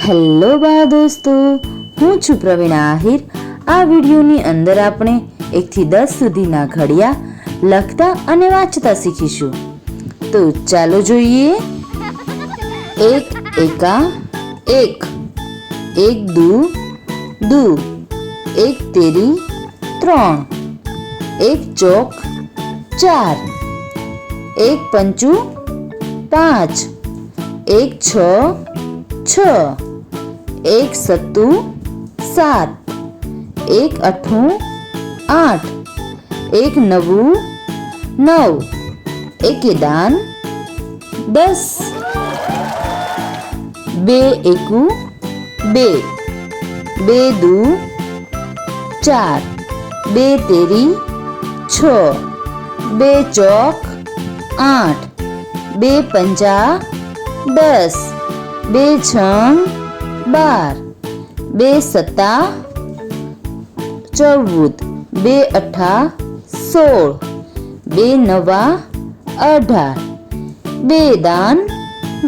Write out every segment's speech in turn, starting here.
Hello બા દોસ્તો, હું છું પ્રવીણા આહિર। આ વિડીયોની અંદર આપણે 1 થી 10 સુધીના ઘડિયા લખતા અને વાંચતા શીખીશું। તો ચાલો જોઈએ। 1 એકા 1, 1 દુ દુ, 1 તેરી 3, 1 ચોક 4, 1 પંચું 5, 1 છ 6, 1 સત્તુ 7, 1 અઠ્ઠું 8, 1 નવું 9, 1 દાન 10, 2 એકુ 2, 2 દુ 4, 2 તેરી 6, 2 ચોક 8, 2 પંચા 10, 2 છંગ 12, 2 સત્તા 14, 2 અઠ્ઠા 16, 2 નવા 18, 2 દાન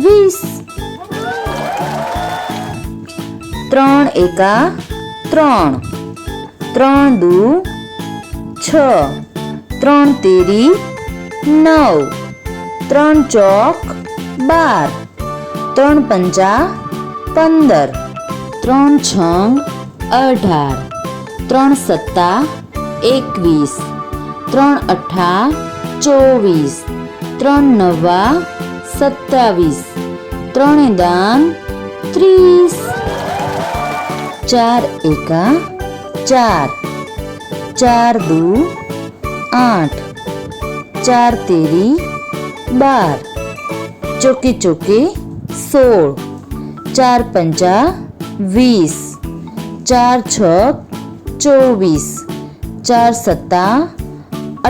20, 3 એકા 3, 3 દુ 6, 3 તેરી 9, 3 ચોક 12, 3 પંચા 15, 3 છંગ 18, 3 સત્તા 21, 3 અઠ્ઠા 24, 3 નવા 27, 3 દાન 30, 4 એકા 4, 4 દુ 8, 4 તેરી 12, ચોકે ચોકે 16, 4 પંચા 20, 4 છક 24, 4 સત્તા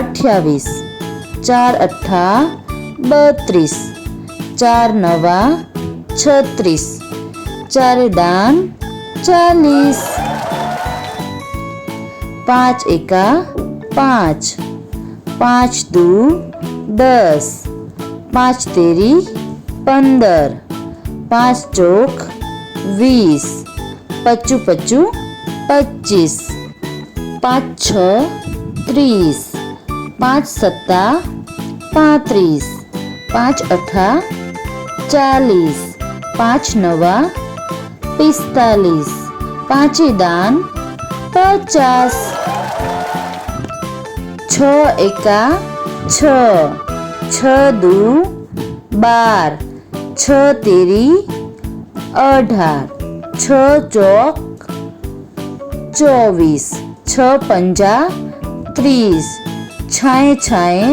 28, 4 અઠ્ઠા 32, 4 નવા 36, 4 દાન 40, 5 એકા 5, 5 દુ 10, 5 તેરી 15, 5 ચોક 20, પચું પચું 25, 5 છ 30, 5 સત્તા 35, 5 અઠ્ઠા 40, 5 નવા 45, 5 દાન 50, 6 એકા 6, 6 દુ 12, 6 તેરી 18, 6 ચોક 24, 6 પંજા 30, છાએ છાએ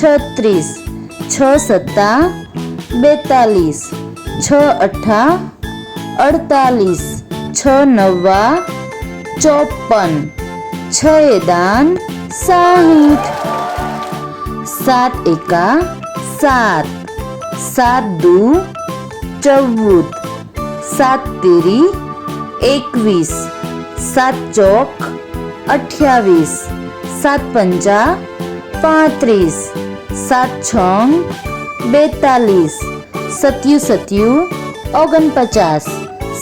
36, 6 સત્તા 42, 6 અઠ્ઠા 48, 6 નવા 54, 6 દાન 60, 7 એકા 7, 7 દુ 14, 7 તેરી 21, 7 ચોક 28, 7 પંચા 35, 7 છંગ 42, 7 સત્યું 49,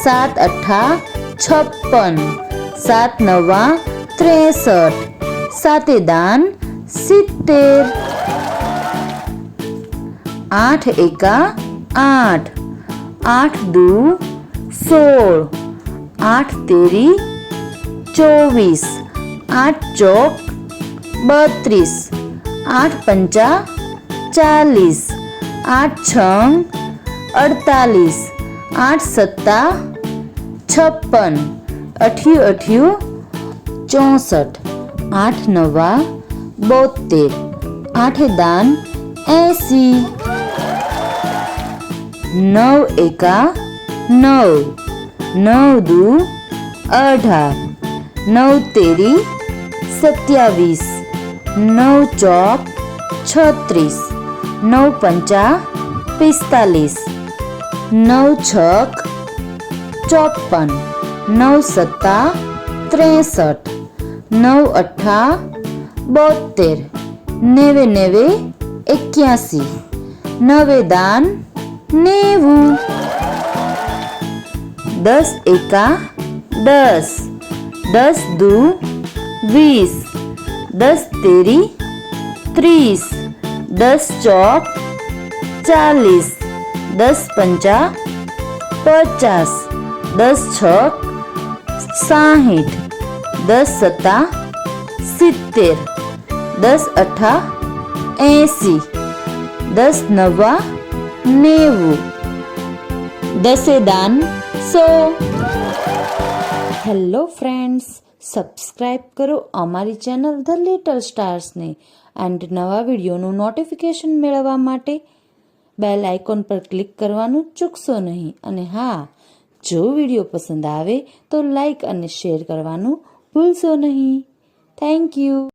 7 અઠ્ઠા 56, 7 નવા 63, 7 દાન 70, 8 એકા 8, 8 દુ 16, 8 તેરી 24, 8 ચોક 32, 8 પંચા 40, 8 છંગ 48, 8 સત્તા 56, 8 64, 8 નવા 72, 8 દાન 80, 9 એકા 9, 9 દુ 18, 9 તેરી 27, 9 ચોક 36, 9 પંચા 45, 9 છક 54, 9 સત્તા 63, 9 અઠ્ઠા 72, 90 81, 9 દાન 90, 10 એકા 10, 10 દુ 20, 10 તેરી 30, 10 ચોક 40, 10 પંચા 50, 10 છક 60, 10 સત્તા 70, 10 અઠ્ઠા 80, 10 નવા 90, 10 દાન 100. હેલો ફ્રેન્ડ્સ, સબસ્ક્રાઈબ કરો અમારી ચેનલ ધ લિટલ સ્ટાર્સને એન્ડ નવા વિડીયોનું નોટિફિકેશન મેળવવા માટે બેલ આઇકોન પર ક્લિક કરવાનું ચૂકશો નહીં. અને હા, જો વિડીયો પસંદ આવે તો લાઈક અને શેર કરવાનું ભૂલશો નહીં. Thank you.